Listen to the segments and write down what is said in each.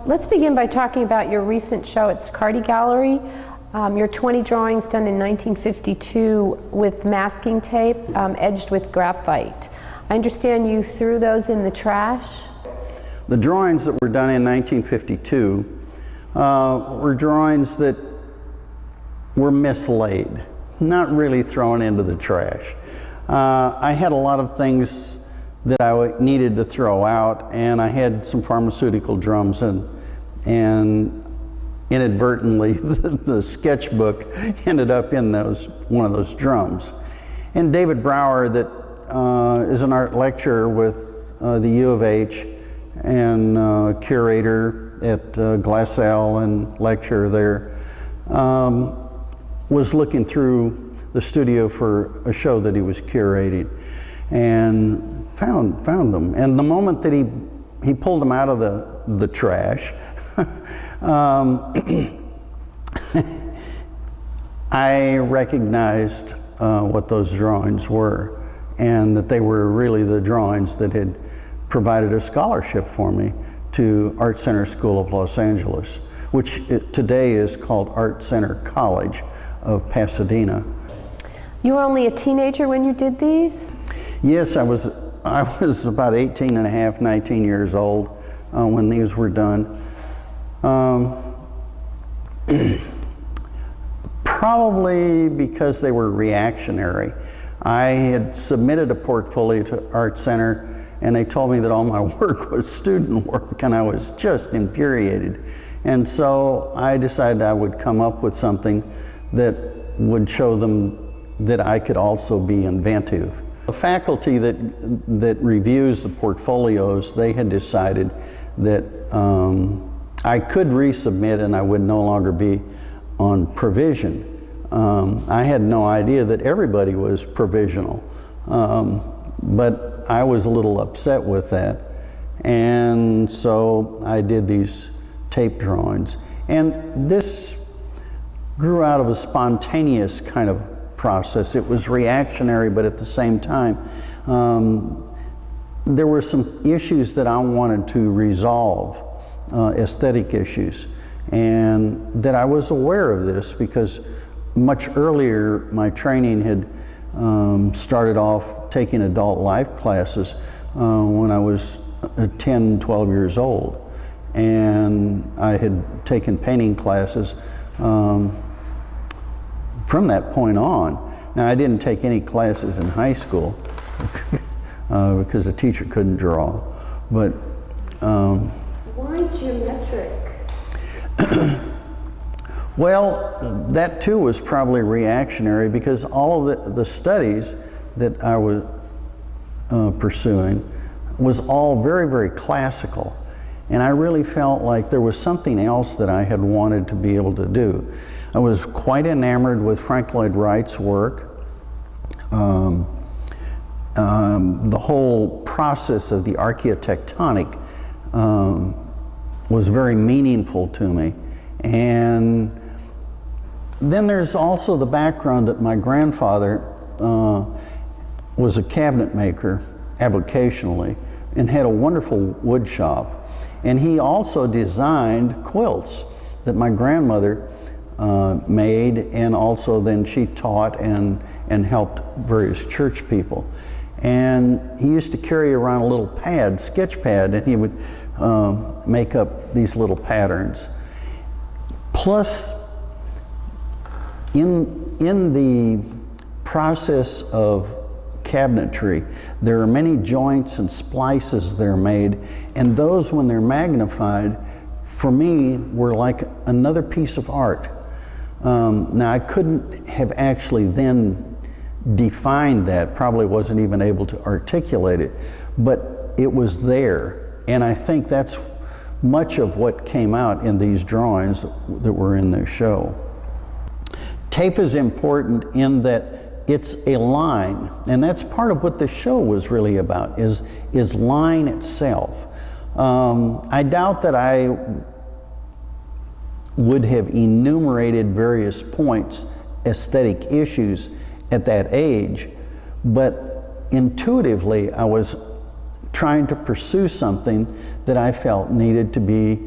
Let's begin by talking about your recent show at Cardi Gallery. Your 20 drawings done in 1952 with masking tape edged with graphite. I understand you threw those in the trash? The drawings that were done in 1952 were drawings that were mislaid, not really thrown into the trash. I had a lot of things that I needed to throw out, and I had some pharmaceutical drums, and inadvertently the sketchbook ended up in one of those drums. And David Brower, that is an art lecturer with the U of H and curator at Glassell and lecturer there, was looking through the studio for a show that he was curating and found them. And the moment that he pulled them out of the trash, I recognized what those drawings were, and that they were really the drawings that had provided a scholarship for me to Art Center School of Los Angeles, which today is called Art Center College of Pasadena. You were only a teenager when you did these? Yes, I was about 18 and a half, 19 years old when these were done. Probably because they were reactionary. I had submitted a portfolio to Art Center, and they told me that all my work was student work, and I was just infuriated. And so I decided I would come up with something that would show them that I could also be inventive. The faculty that reviews the portfolios, they had decided that I could resubmit and I would no longer be on provision. I had no idea that everybody was provisional, but I was a little upset with that. And so I did these tape drawings. And this grew out of a spontaneous kind of process. It was reactionary, but at the same time, there were some issues that I wanted to resolve, aesthetic issues, and that I was aware of this because much earlier my training had started off taking adult life classes when I was 10, 12 years old, and I had taken painting classes from that point on. Now, I didn't take any classes in high school because the teacher couldn't draw, but why geometric? Well, that too was probably reactionary because all of the studies that I was pursuing was all very, very classical. And I really felt like there was something else that I had wanted to be able to do. I was quite enamored with Frank Lloyd Wright's work. The whole process of the archaeotectonic was very meaningful to me. And then there's also the background that my grandfather was a cabinet maker avocationally and had a wonderful wood shop. And he also designed quilts that my grandmother made, and also then she taught and helped various church people. And he used to carry around a little pad, sketch pad, and he would make up these little patterns. Plus, in the process of cabinetry, there are many joints and splices that are made, and those, when they're magnified, for me, were like another piece of art. Now, I couldn't have actually then defined that, probably wasn't even able to articulate it, but it was there, and I think that's much of what came out in these drawings that were in this show. Tape is important in that it's a line, and that's part of what the show was really about, is line itself. I doubt that I would have enumerated various points, aesthetic issues at that age, but intuitively I was trying to pursue something that I felt needed to be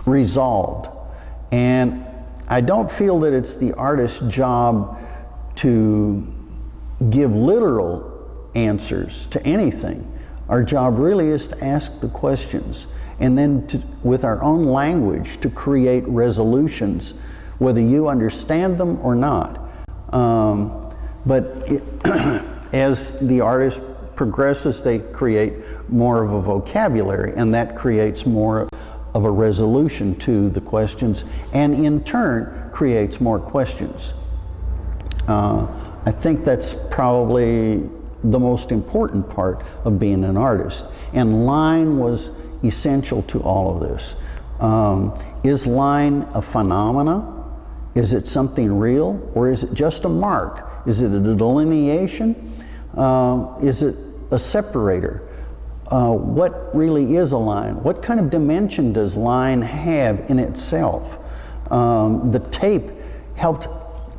resolved. And I don't feel that it's the artist's job to give literal answers to anything. Our job really is to ask the questions, and then with our own language to create resolutions, whether you understand them or not. As the artist progresses, they create more of a vocabulary, and that creates more of a resolution to the questions, and in turn creates more questions. I think that's probably the most important part of being an artist, and line was essential to all of this. Is line a phenomena? Is it something real, or is it just a mark? Is it a delineation? Is it a separator? What really is a line? What kind of dimension does line have in itself? The tape helped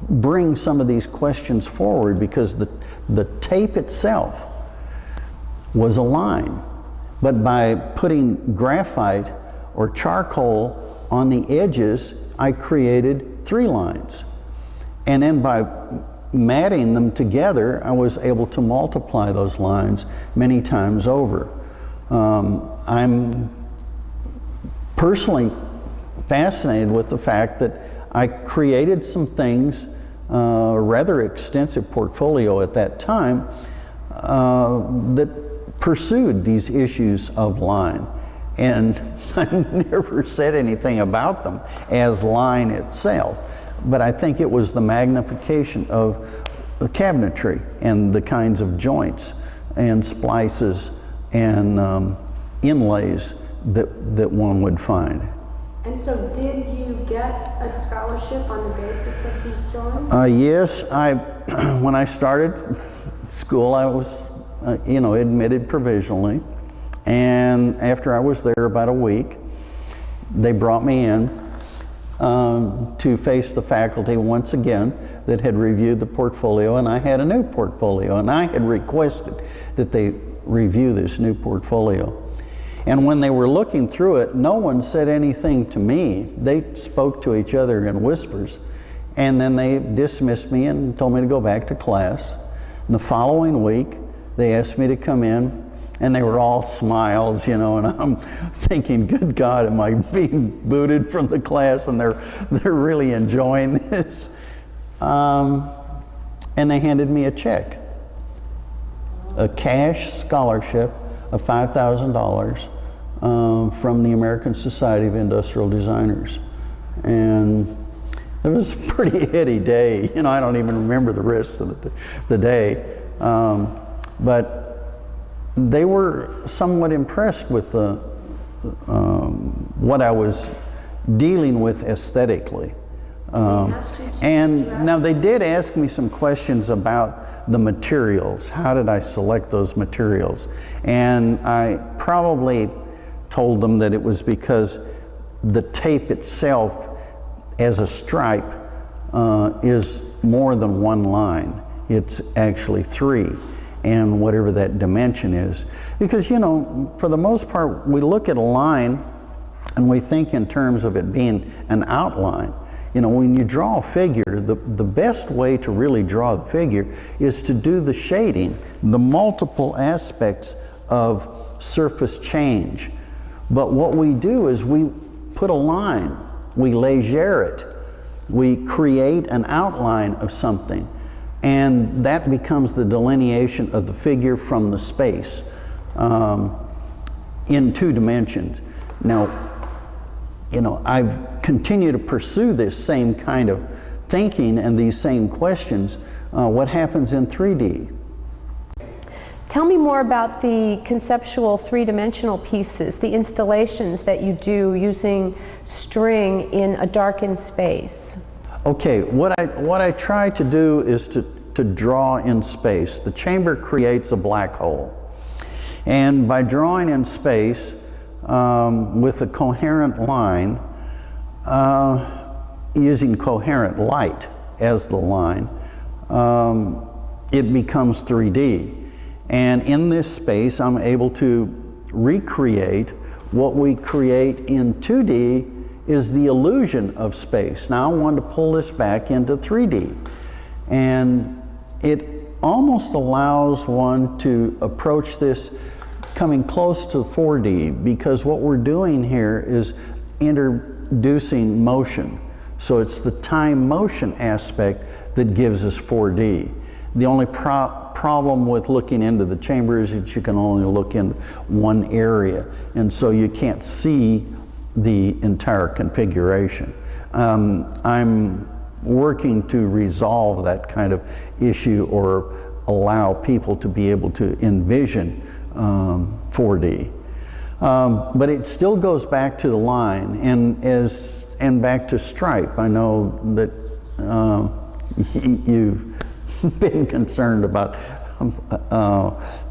bring some of these questions forward, because the tape itself was a line. But by putting graphite or charcoal on the edges, I created 3 lines. And then by matting them together, I was able to multiply those lines many times over. I'm personally fascinated with the fact that I created some things, a rather extensive portfolio at that time, that pursued these issues of line. And I never said anything about them as line itself, but I think it was the magnification of the cabinetry and the kinds of joints and splices and inlays that one would find. And so did you get a scholarship on the basis of these drawings? Yes, when I started school, I was admitted provisionally. And after I was there about a week, they brought me in to face the faculty once again that had reviewed the portfolio, and I had a new portfolio, and I had requested that they review this new portfolio. And when they were looking through it, no one said anything to me. They spoke to each other in whispers, and then they dismissed me and told me to go back to class. And the following week, they asked me to come in, and they were all smiles, and I'm thinking, good God, am I being booted from the class? And they're really enjoying this. And they handed me a check, a cash scholarship of $5,000 from the American Society of Industrial Designers. And it was a pretty heady day. I don't even remember the rest of the day. But they were somewhat impressed with what I was dealing with aesthetically. And now they did ask me some questions about the materials. How did I select those materials? And I probably told them that it was because the tape itself as a stripe is more than 1 line. It's actually 3. And whatever that dimension is. Because, for the most part, we look at a line and we think in terms of it being an outline. When you draw a figure, the best way to really draw the figure is to do the shading, the multiple aspects of surface change. But what we do is we put a line, we légère it, we create an outline of something. And that becomes the delineation of the figure from the space in 2 dimensions. Now, I've continued to pursue this same kind of thinking and these same questions. What happens in 3D? Tell me more about the conceptual 3-dimensional pieces, the installations that you do using string in a darkened space. Okay, what I try to do is to draw in space. The chamber creates a black hole. And by drawing in space with a coherent line, using coherent light as the line, it becomes 3D. And in this space, I'm able to recreate what we create in 2D is the illusion of space. Now I want to pull this back into 3D. And it almost allows one to approach this coming close to 4D, because what we're doing here is introducing motion. So it's the time motion aspect that gives us 4D. The only problem with looking into the chamber is that you can only look in one area, and so you can't see the entire configuration. I'm working to resolve that kind of issue, or allow people to be able to envision 4D. But it still goes back to the line, and back to stripe. I know that you've been concerned about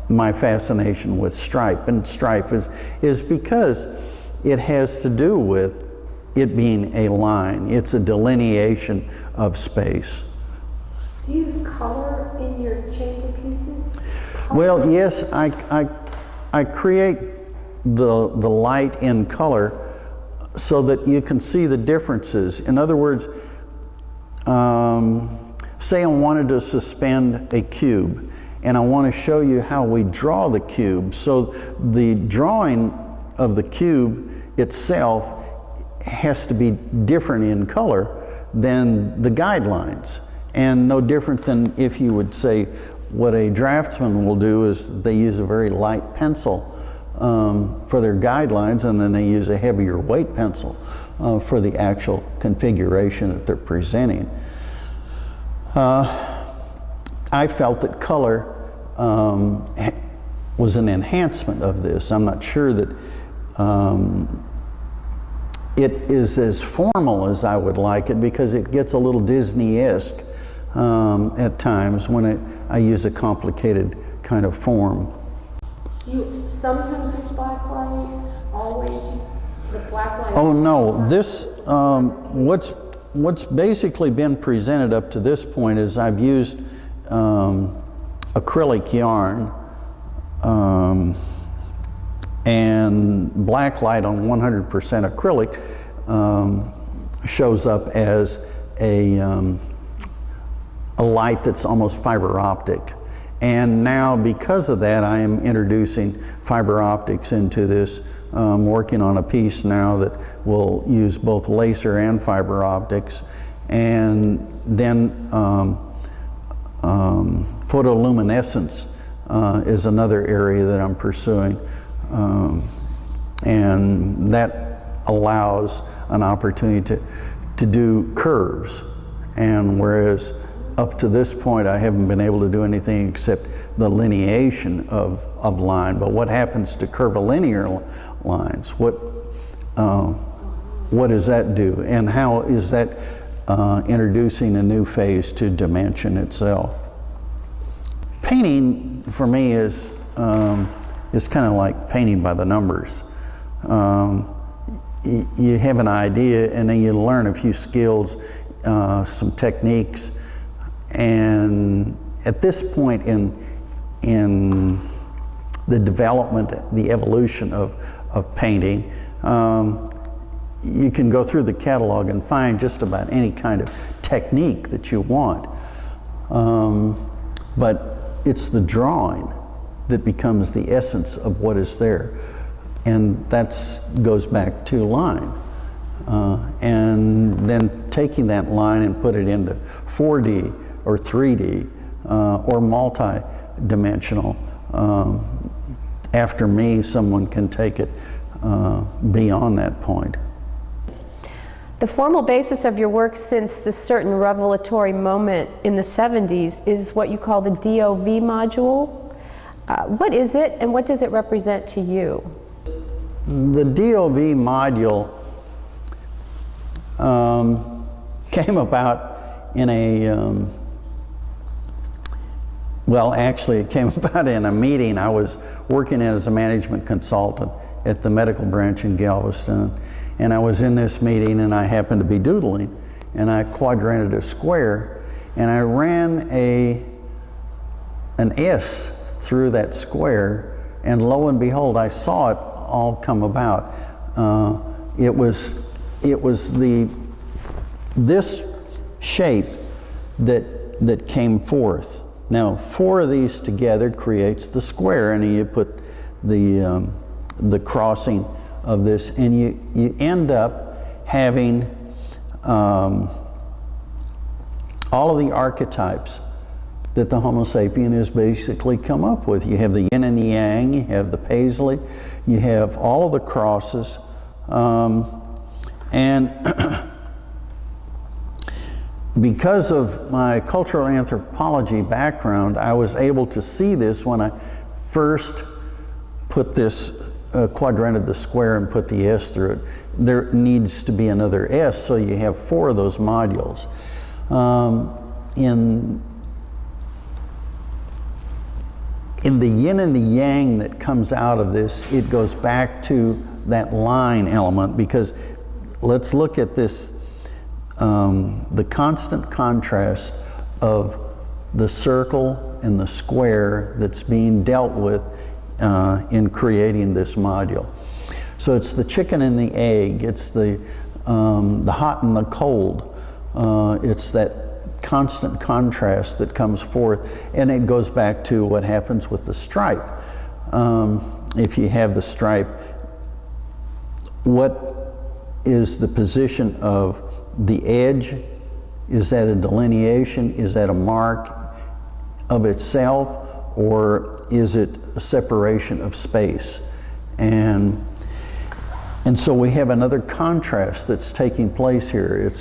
my fascination with stripe, and stripe is because it has to do with it being a line. It's a delineation of space. Do you use color in your chamber pieces? Well, yes, I create the light in color so that you can see the differences. In other words, say I wanted to suspend a cube, and I want to show you how we draw the cube. So the drawing of the cube itself has to be different in color than the guidelines, and no different than if you would say what a draftsman will do is they use a very light pencil for their guidelines, and then they use a heavier weight pencil for the actual configuration that they're presenting. I felt that color was an enhancement of this. I'm not sure that it is as formal as I would like it, because it gets a little Disney-esque at times when I use a complicated kind of form. Do you sometimes use black light? Always use the black light? Oh no, this, what's basically been presented up to this point is I've used acrylic yarn and black light on 100% acrylic shows up as a light that's almost fiber optic. And now, because of that, I am introducing fiber optics into this. I'm working on a piece now that will use both laser and fiber optics. And then photoluminescence is another area that I'm pursuing. And that allows an opportunity to do curves. And whereas up to this point, I haven't been able to do anything except the lineation of line. But what happens to curvilinear lines? What does that do? And how is that introducing a new phase to dimension itself? Painting, for me, is kind of like painting by the numbers. You have an idea, and then you learn a few skills, some techniques. And at this point in the development, the evolution of painting, you can go through the catalog and find just about any kind of technique that you want. But it's the drawing that becomes the essence of what is there. And that goes back to line. And then taking that line and put it into 4D or 3D or multi-dimensional. After me, someone can take it beyond that point. The formal basis of your work since this certain revelatory moment in the 70s is what you call the DOV module. What is it, and what does it represent to you? The DOV module came about in a well, actually, it came about in a meeting. I was working as a management consultant at the medical branch in Galveston, and I was in this meeting, and I happened to be doodling, and I quadranted a square, and I ran an S through that square, and lo and behold, I saw it all come about. It was this shape that came forth. Now, 4 of these together creates the square, and you put the crossing of this, and you end up having all of the archetypes that the Homo sapien has basically come up with. You have the yin and the yang, you have the paisley, you have all of the crosses, and because of my cultural anthropology background, I was able to see this when I first put this, quadranted the square and put the S through it. There needs to be another S, so you have 4 of those modules. In the yin and the yang that comes out of this, it goes back to that line element, because let's look at this, the constant contrast of the circle and the square that's being dealt with in creating this module. So it's the chicken and the egg, it's the hot and the cold, it's that constant contrast that comes forth, and it goes back to what happens with the stripe. If you have the stripe, what is the position of the edge? Is that a delineation? Is that a mark of itself, or is it a separation of space? And so we have another contrast that's taking place here.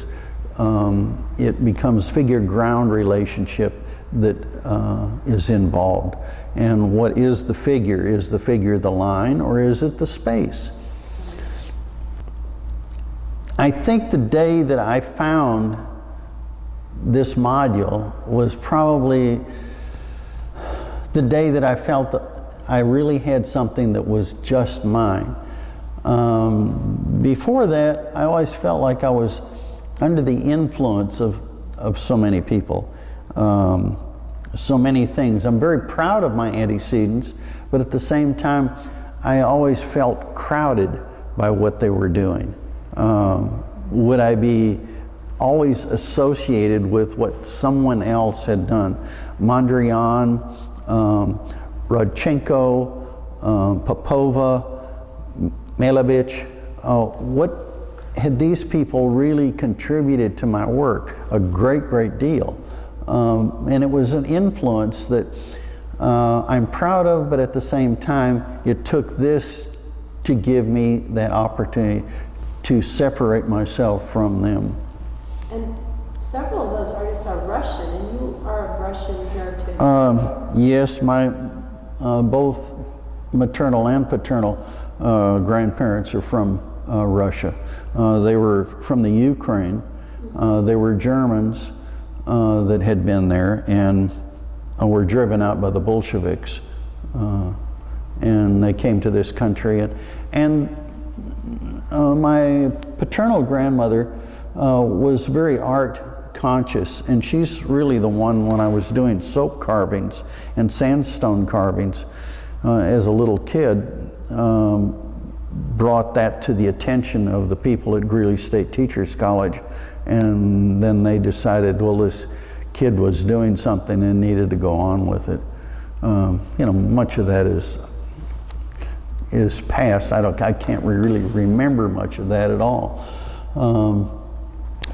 It becomes figure-ground relationship that is involved. And what is the figure? Is the figure the line, or is it the space? I think the day that I found this module was probably the day that I felt that I really had something that was just mine. Before that, I always felt like I was under the influence of so many people, so many things. I'm very proud of my antecedents, but at the same time, I always felt crowded by what they were doing. Would I be always associated with what someone else had done? Mondrian, Rodchenko, Popova, Malevich, what had these people really contributed to my work? A great, great deal. And it was an influence that I'm proud of, but at the same time, it took this to give me that opportunity to separate myself from them. And several of those artists are Russian, and you are of Russian heritage. Yes, my both maternal and paternal grandparents are from Russia. They were from the Ukraine. They were Germans that had been there and were driven out by the Bolsheviks. And they came to this country. And my paternal grandmother was very art conscious, and she's really the one, when I was doing soap carvings and sandstone carvings as a little kid, brought that to the attention of the people at Greeley State Teachers College. And then they decided, well, this kid was doing something and needed to go on with it. You know, much of that is past. I can't really remember much of that at all.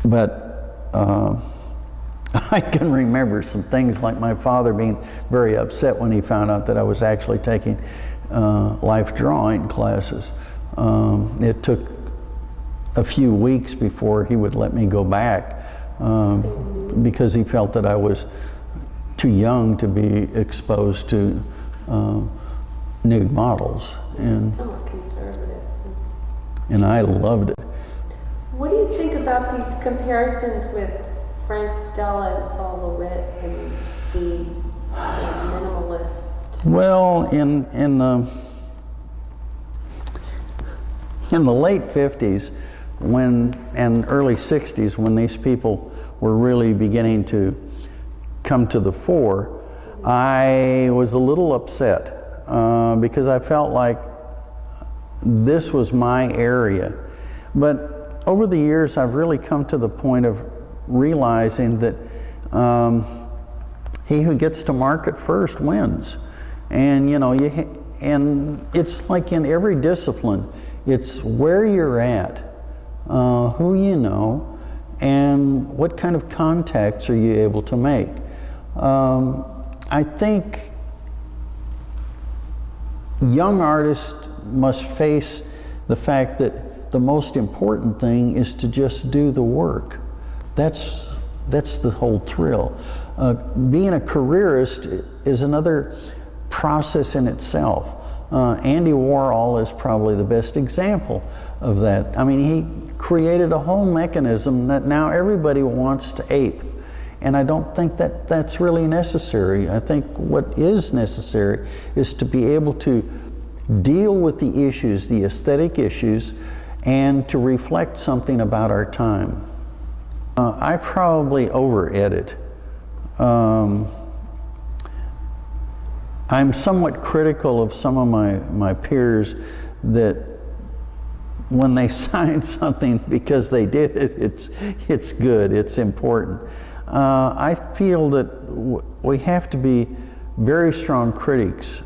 But I can remember some things like my father being very upset when he found out that I was actually taking life drawing classes. It took a few weeks before he would let me go back because he felt that I was too young to be exposed to nude models. And somewhat conservative. And I loved it. What do you think about these comparisons with Frank Stella and Saul Laurette and the minimalist? Well, in the late 50s and early 60s, when these people were really beginning to come to the fore, I was a little upset because I felt like this was my area. But over the years, I've really come to the point of realizing that he who gets to market first wins. And you know, and it's like in every discipline, it's where you're at, who you know, and what kind of contacts are you able to make. I think young artists must face the fact that the most important thing is to just do the work. That's the whole thrill. Being a careerist is another process in itself. Andy Warhol is probably the best example of that. I mean, he created a whole mechanism that now everybody wants to ape. And I don't think that that's really necessary. I think what is necessary is to be able to deal with the issues, the aesthetic issues, and to reflect something about our time. I probably over-edit. I'm somewhat critical of some of my peers that when they sign something because they did it, it's good, it's important. I feel that we have to be very strong critics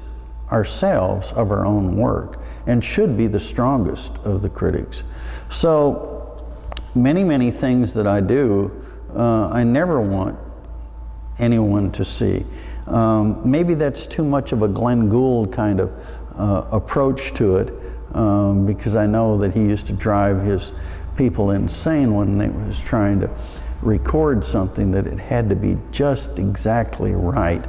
ourselves of our own work, and should be the strongest of the critics. So many things that I do, I never want anyone to see. Maybe that's too much of a Glenn Gould kind of approach to it, because I know that he used to drive his people insane when they was trying to record something, that it had to be just exactly right.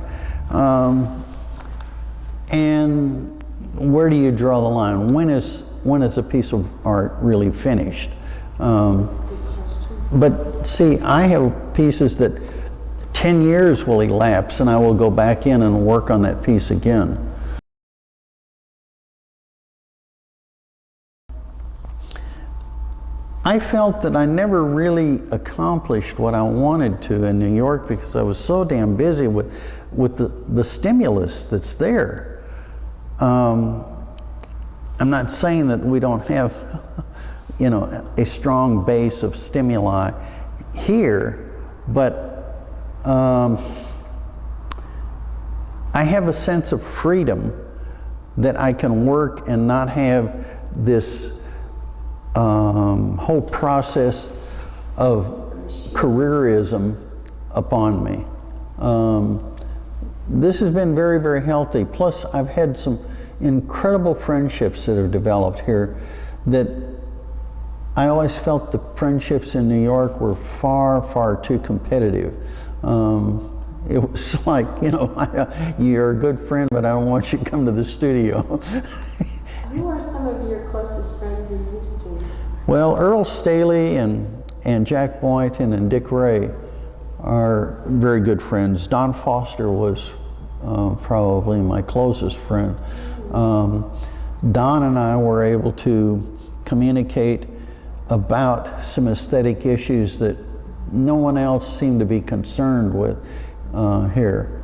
And where do you draw the line? When is a piece of art really finished? But see, I have pieces that 10 years will elapse and I will go back in and work on that piece again. I felt that I never really accomplished what I wanted to in New York because I was so damn busy with the stimulus that's there. I'm not saying that we don't have, you know, a strong base of stimuli here, but I have a sense of freedom that I can work and not have this whole process of careerism upon me. This has been very healthy. Plus, I've had some incredible friendships that have developed here that I always felt the friendships in New York were far too competitive. It was like, you know, you're a good friend, but I don't want you to come to the studio. Who are some of your closest friends in Houston? Well, Earl Staley and Jack Boynton and Dick Ray are very good friends. Don Foster was probably my closest friend. Don and I were able to communicate about some aesthetic issues that no one else seemed to be concerned with here.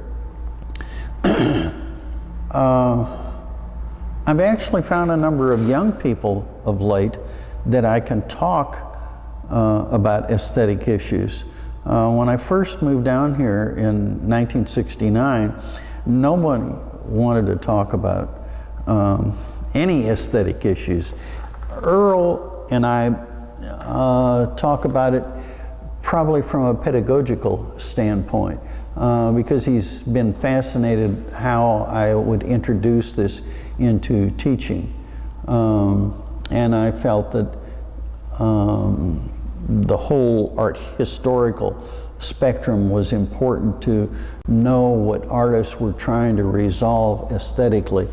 I've actually found a number of young people of late that I can talk about aesthetic issues. When I first moved down here in 1969, nobody wanted to talk about any aesthetic issues. Earl and I talk about it probably from a pedagogical standpoint, because he's been fascinated how I would introduce this into teaching. And I felt that the whole art historical spectrum was important to know what artists were trying to resolve aesthetically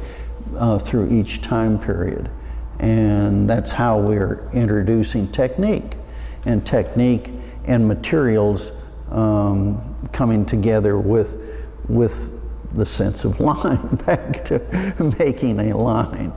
through each time period. And that's how we're introducing technique and materials coming together with the sense of line, back to making a line.